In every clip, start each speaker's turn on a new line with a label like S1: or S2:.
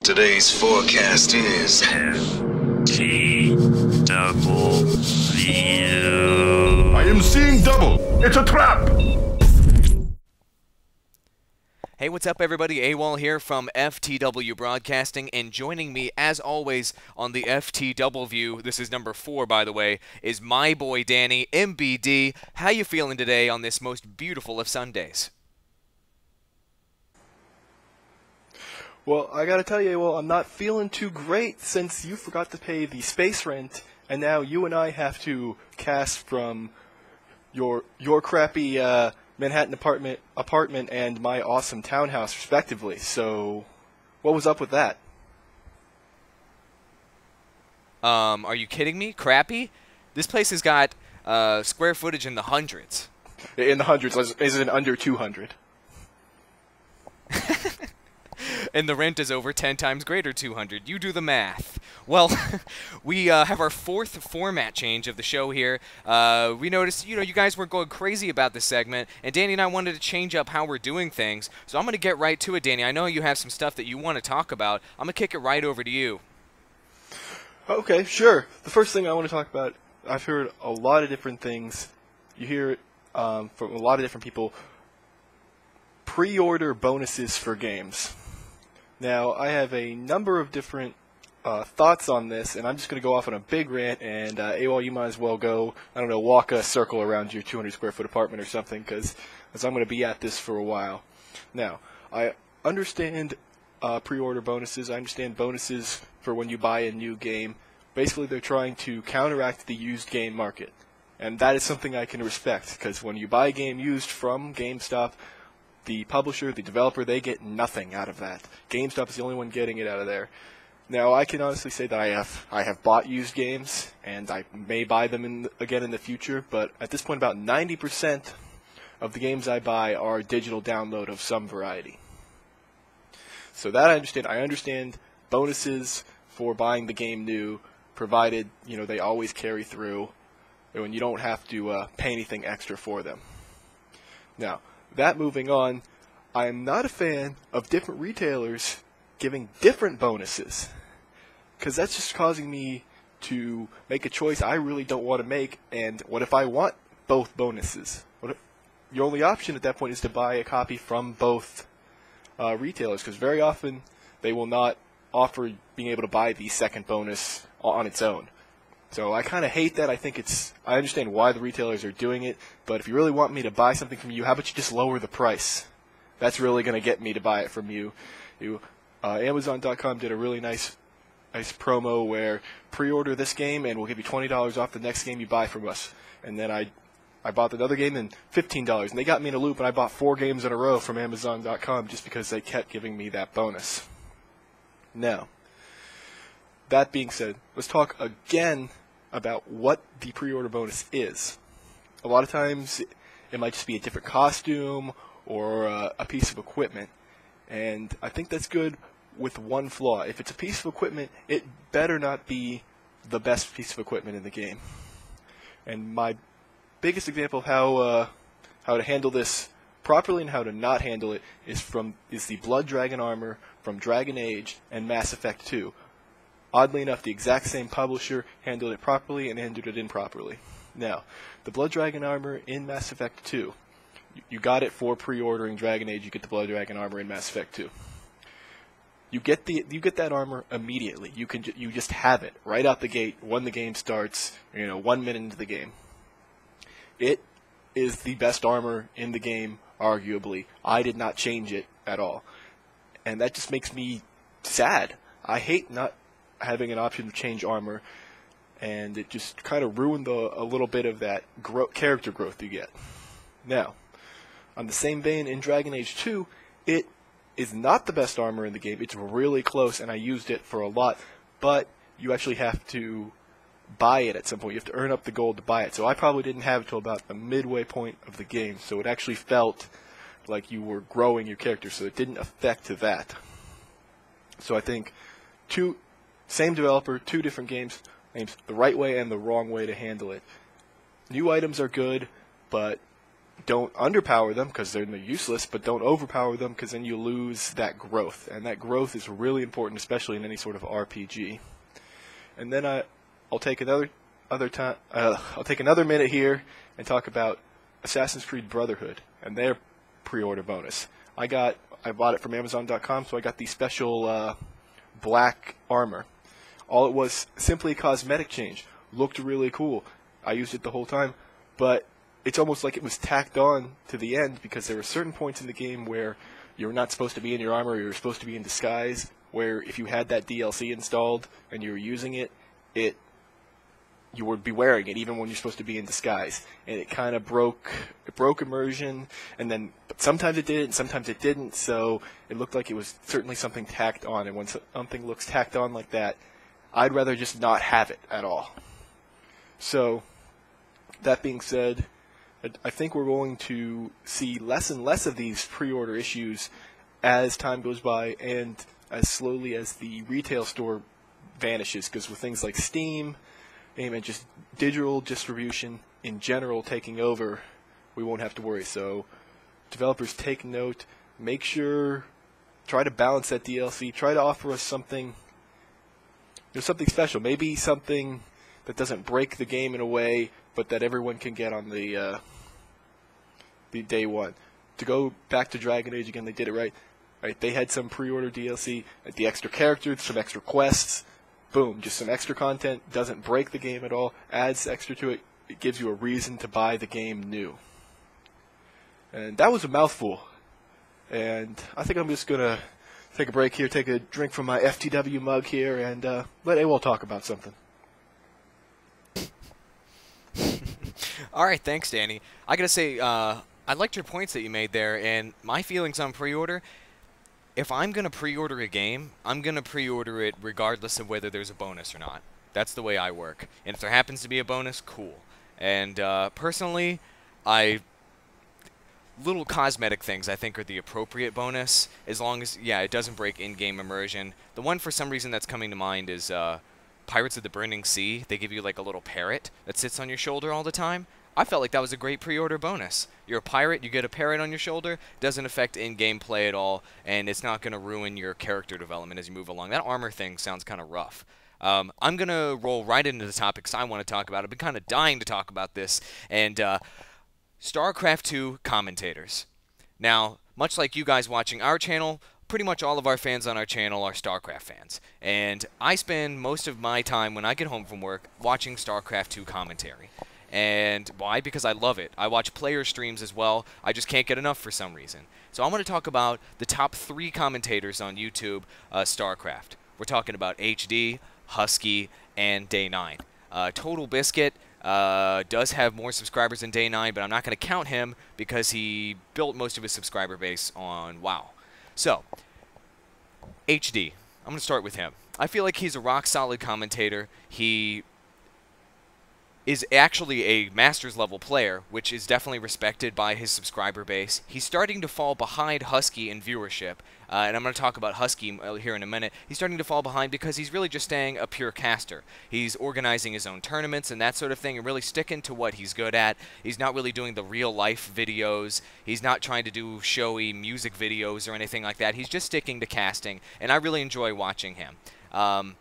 S1: Today's forecast is
S2: FTWBROADCASTING.
S3: I am seeing double. It's a trap.
S4: Hey, what's up, everybody? AWOL here from FTW Broadcasting, and joining me, as always, on the FTW, this is number 4, by the way, is my boy Danny, MBD. How you feeling today on this most beautiful of Sundays?
S5: Well, I gotta tell you, I'm not feeling too great since you forgot to pay the space rent, and now you and I have to cast from your crappy Manhattan apartment and my awesome townhouse, respectively. So, what was up with that?
S4: Are you kidding me? Crappy? This place has got square footage in the hundreds.
S5: In the hundreds, is it under 200?
S4: And the rent is over 10 times greater, 200. You do the math. Well, we have our 4th format change of the show here. We noticed, you guys were going crazy about this segment, and Danny and I wanted to change up how we're doing things. So I'm going to get right to it, Danny. I know you have some stuff that you want to talk about. I'm going to kick it right over to you.
S5: Okay, sure. The first thing I want to talk about, I've heard a lot of different things. You hear it from a lot of different people. Pre-order bonuses for games. Now, I have a number of different thoughts on this, and I'm just going to go off on a big rant, and AWOL, you might as well go, I don't know, walk a circle around your 200 square foot apartment or something, because I'm going to be at this for a while. Now, I understand pre-order bonuses. I understand bonuses for when you buy a new game. Basically, they're trying to counteract the used game market, and that is something I can respect, because when you buy a game used from GameStop, the publisher, the developer, they get nothing out of that. GameStop is the only one getting it out of there. Now, I can honestly say that I have bought used games, and I may buy them again in the future, but at this point, about 90% of the games I buy are digital download of some variety. So that I understand. I understand bonuses for buying the game new, provided they always carry through, and you don't have to pay anything extra for them. Now, that moving on, I am not a fan of different retailers giving different bonuses, because that's just causing me to make a choice I really don't want to make. And what if I want both bonuses? Your only option at that point is to buy a copy from both retailers, because very often they will not offer being able to buy the second bonus on its own. So I kind of hate that. I understand why the retailers are doing it, but if you really want me to buy something from you, how about you just lower the price? That's really going to get me to buy it from you. Amazon.com did a really nice promo where pre-order this game and we'll give you $20 off the next game you buy from us. And then I bought another game and $15, and they got me in a loop, and I bought 4 games in a row from Amazon.com just because they kept giving me that bonus. Now, that being said, let's talk again about what the pre-order bonus is. A lot of times, it might just be a different costume or a piece of equipment, and I think that's good with one flaw. If it's a piece of equipment, it better not be the best piece of equipment in the game. And my biggest example of how to handle this properly and how to not handle it is the Blood Dragon armor from Dragon Age and Mass Effect 2. Oddly enough, the exact same publisher handled it properly and handled it improperly. Now, the Blood Dragon armor in Mass Effect 2, you got it for pre-ordering Dragon Age. You get the Blood Dragon armor in Mass Effect 2. You get that armor immediately. You just have it right out the gate when the game starts. 1 minute into the game. It is the best armor in the game, arguably. I did not change it at all, and that just makes me sad. I hate not having an option to change armor, and it just kind of ruined a little bit of that character growth you get. Now, on the same vein, in Dragon Age 2, it is not the best armor in the game. It's really close, and I used it for a lot, but you actually have to buy it at some point. You have to earn up the gold to buy it. So I probably didn't have it till about the midway point of the game, so it actually felt like you were growing your character, so it didn't affect that. So I think same developer, 2 different games, the right way and the wrong way to handle it. New items are good, but don't underpower them because they're useless, but don't overpower them because then you lose that growth, and that growth is really important, especially in any sort of RPG. And then I'll take another minute here and talk about Assassin's Creed Brotherhood and their pre-order bonus. I bought it from Amazon.com, so I got the special black armor. All it was, simply a cosmetic change. Looked really cool. I used it the whole time, but it's almost like it was tacked on to the end, because there were certain points in the game where you're not supposed to be in your armor, you're supposed to be in disguise, where if you had that DLC installed and you were using it, you would be wearing it even when you're supposed to be in disguise. And it kind of broke immersion, and then but sometimes it did and sometimes it didn't, so it looked like it was certainly something tacked on. And when something looks tacked on like that, I'd rather just not have it at all. So, that being said, I think we're going to see less and less of these pre-order issues as time goes by, and as slowly as the retail store vanishes, because with things like Steam and just digital distribution in general taking over, we won't have to worry. So developers, take note, make sure, try to balance that DLC, try to offer us something, something special, maybe something that doesn't break the game in a way, but that everyone can get on the day one. To go back to Dragon Age again, they did it right. They had some pre-order DLC, the extra characters, some extra quests, boom, just some extra content, doesn't break the game at all, adds extra to it, it gives you a reason to buy the game new. And that was a mouthful. And I think I'm just going to take a break here, take a drink from my FTW mug here, and let AWOL talk about something.
S4: Alright, thanks, Danny. I gotta say, I liked your points that you made there, and my feelings on pre-order. If I'm going to pre-order a game, I'm going to pre-order it regardless of whether there's a bonus or not. That's the way I work. And if there happens to be a bonus, cool. And personally, little cosmetic things I think are the appropriate bonus, as long as, yeah, it doesn't break in-game immersion. The one for some reason that's coming to mind is Pirates of the Burning Sea. They give you like a little parrot that sits on your shoulder all the time. I felt like that was a great pre-order bonus. You're a pirate, you get a parrot on your shoulder, doesn't affect in-game play at all, and it's not going to ruin your character development as you move along. That armor thing sounds kind of rough. I'm going to roll right into the topics I want to talk about. I've been kind of dying to talk about this, and Starcraft 2 commentators. Now, much like you guys watching our channel, pretty much all of our fans on our channel are Starcraft fans. And I spend most of my time when I get home from work watching Starcraft 2 commentary. And why? Because I love it. I watch player streams as well. I just can't get enough for some reason. So I want to talk about the top 3 commentators on YouTube, StarCraft. We're talking about HD, Husky, and Day 9. Total Biscuit does have more subscribers than Day 9, but I'm not going to count him because he built most of his subscriber base on WoW. So, HD. I'm going to start with him. I feel like he's a rock-solid commentator. He is actually a Masters level player, which is definitely respected by his subscriber base. He's starting to fall behind Husky in viewership, and I'm going to talk about Husky here in a minute. He's starting to fall behind because he's really just staying a pure caster. He's organizing his own tournaments and that sort of thing, and really sticking to what he's good at. He's not really doing the real-life videos. He's not trying to do showy music videos or anything like that. He's just sticking to casting, and I really enjoy watching him. I'm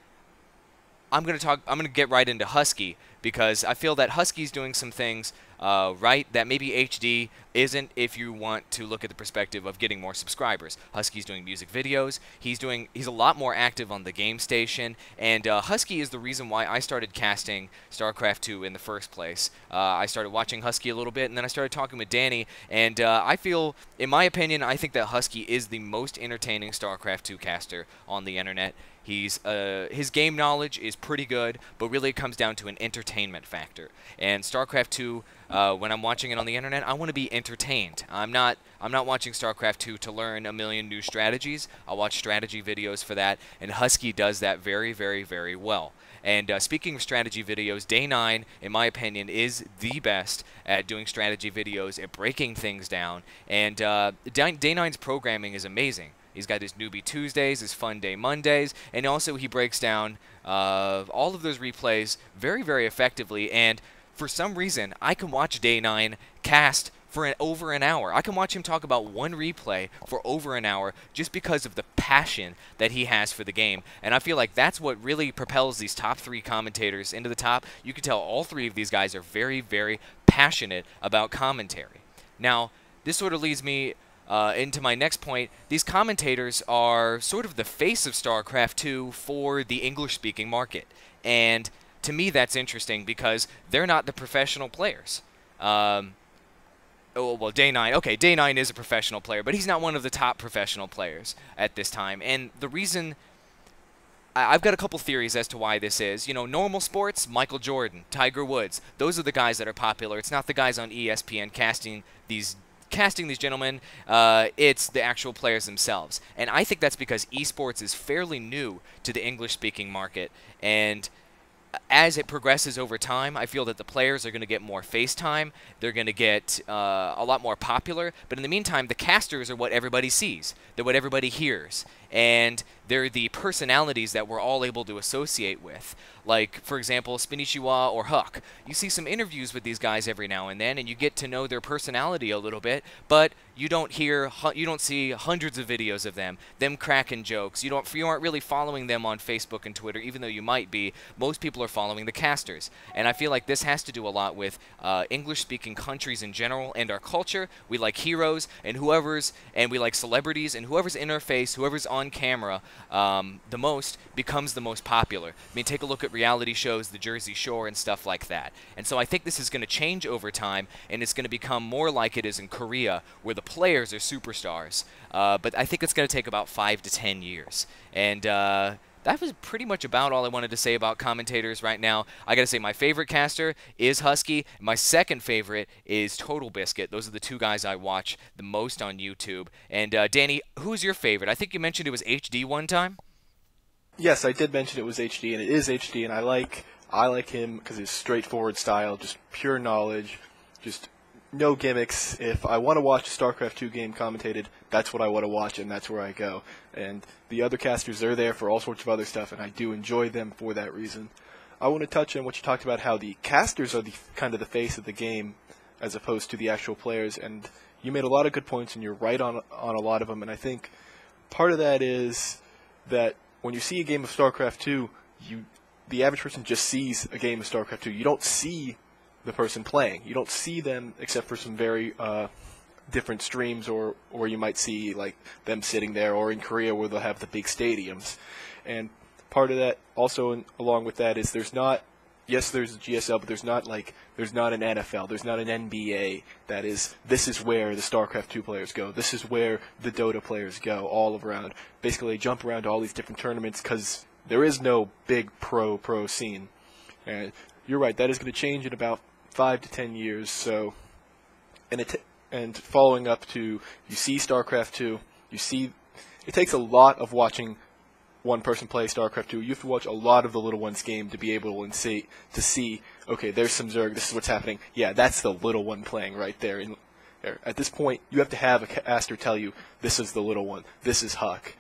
S4: going to get right into Husky, because I feel that Husky's doing some things right that maybe HD isn't if you want to look at the perspective of getting more subscribers. Husky's doing music videos. He's a lot more active on the game station, and Husky is the reason why I started casting StarCraft 2 in the first place. I started watching Husky a little bit, and then I started talking with Danny, and I feel, in my opinion, I think that Husky is the most entertaining StarCraft 2 caster on the internet. His game knowledge is pretty good, but really it comes down to an entertainment factor. And StarCraft 2, when I'm watching it on the internet, I want to be entertained. I'm not watching StarCraft 2 to learn a million new strategies. I'll watch strategy videos for that, and Husky does that very, very, very well. And speaking of strategy videos, Day 9, in my opinion, is the best at doing strategy videos, at breaking things down. And Day 9's programming is amazing. He's got his Newbie Tuesdays, his Fun Day Mondays, and also he breaks down all of those replays very, very effectively. And for some reason, I can watch Day 9 cast for over an hour. I can watch him talk about one replay for over an hour just because of the passion that he has for the game. And I feel like that's what really propels these top 3 commentators into the top. You can tell all 3 of these guys are very, very passionate about commentary. Now, this sort of leads me into my next point. These commentators are sort of the face of StarCraft 2 for the English-speaking market. And to me, that's interesting because they're not the professional players. Oh, well, Day 9. Okay, Day 9 is a professional player, but he's not one of the top professional players at this time. And the reason... I've got a couple theories as to why this is. You know, normal sports, Michael Jordan, Tiger Woods, those are the guys that are popular. It's not the guys on ESPN casting these gentlemen. It's the actual players themselves. And I think that's because esports is fairly new to the English-speaking market. And as it progresses over time, I feel that the players are going to get more face time. They're going to get a lot more popular. But in the meantime, the casters are what everybody sees. They're what everybody hears. And they're the personalities that we're all able to associate with. Like, for example, Spinichiwa or Huck. You see some interviews with these guys every now and then, and you get to know their personality a little bit, but you don't see hundreds of videos of them cracking jokes. You aren't really following them on Facebook and Twitter, even though you might be. Most people are following the casters. And I feel like this has to do a lot with English-speaking countries in general and our culture. We like heroes and we like celebrities, and whoever's in our face, whoever's on camera the most becomes the most popular. I mean, take a look at reality shows, the Jersey Shore and stuff like that. And so I think this is going to change over time, and it's going to become more like it is in Korea, where the players are superstars. But I think it's going to take about 5 to 10 years. And that was pretty much about all I wanted to say about commentators right now. I gotta say, my favorite caster is Husky. My second favorite is Total Biscuit. Those are the 2 guys I watch the most on YouTube. And Danny, who's your favorite? I think you mentioned it was HD one time.
S5: Yes, I did mention it was HD, and it is HD, and I like him because his straightforward style, just pure knowledge, just no gimmicks. If I want to watch a StarCraft 2 game commentated, that's what I want to watch, and that's where I go. And the other casters, they're there for all sorts of other stuff, and I do enjoy them for that reason. I want to touch on what you talked about, how the casters are the kind of the face of the game as opposed to the actual players, and you made a lot of good points, and you're right on a lot of them, and I think part of that is that when you see a game of StarCraft 2, the average person just sees a game of StarCraft 2. You don't see the person playing. You don't see them except for some very different streams, or you might see like them sitting there, or in Korea where they'll have the big stadiums. And part of that also, along with that, is there's not. Yes, there's a GSL, but there's not an NFL, there's not an NBA. This is where the StarCraft 2 players go. This is where the Dota players go, all around. Basically, they jump around to all these different tournaments because there is no big pro scene. And you're right, that is going to change in about 5 to 10 years. So, and following up to, you see StarCraft 2, it takes a lot of watching one person play StarCraft 2. You have to watch a lot of the Little One's game to be able to see, okay, there's some Zerg, this is what's happening. Yeah, that's the Little One playing right there. At this point, you have to have a caster tell you, this is the Little One, this is Huck.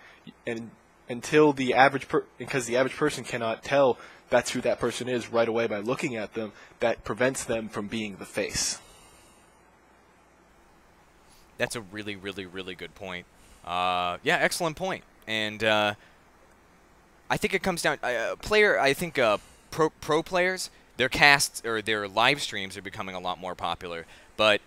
S5: And until because the average person cannot tell that's who that person is right away by looking at them, that prevents them from being the face.
S4: That's a really, really, really good point. Yeah, excellent point. And I think it comes down pro players, their casts or their live streams are becoming a lot more popular. But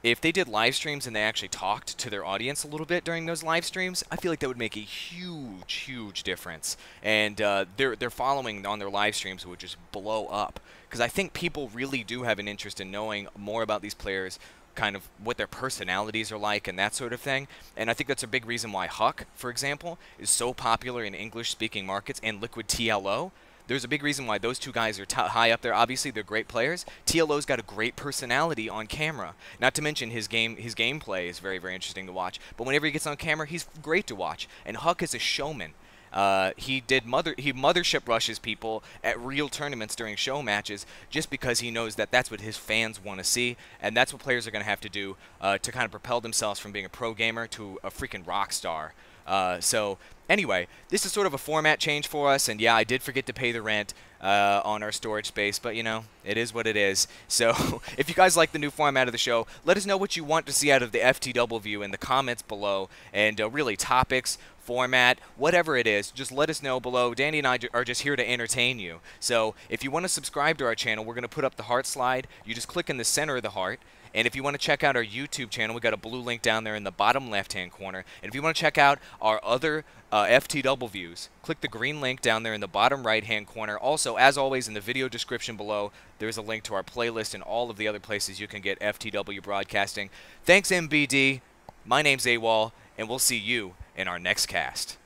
S4: if they did live streams and they actually talked to their audience a little bit during those live streams, I feel like that would make a huge, huge difference. And their following on their live streams would just blow up. Because I think people really do have an interest in knowing more about these players, kind of what their personalities are like and that sort of thing. And I think that's a big reason why Huck, for example, is so popular in English-speaking markets, and Liquid TLO. There's a big reason why those 2 guys are high up there. Obviously, they're great players. TLO's got a great personality on camera. Not to mention his gameplay is very, very interesting to watch. But whenever he gets on camera, he's great to watch. And Huck is a showman. He mothership rushes people at real tournaments during show matches just because he knows that that's what his fans want to see, and that's what players are going to have to do to kind of propel themselves from being a pro gamer to a freaking rock star. So anyway, this is sort of a format change for us, and yeah, I did forget to pay the rent on our storage space, but you know, it is what it is. So if you guys like the new format of the show, let us know what you want to see out of the FTW in the comments below, and really topics, format, whatever it is, just let us know below. Danny and I are just here to entertain you. So if you want to subscribe to our channel, we're going to put up the heart slide. You just click in the center of the heart. And if you want to check out our YouTube channel, we got a blue link down there in the bottom left-hand corner. And if you want to check out our other FTW views, click the green link down there in the bottom right-hand corner. Also, as always, in the video description below, there's a link to our playlist and all of the other places you can get FTW broadcasting. Thanks, MBD. My name's AWOL, and we'll see you in our next cast.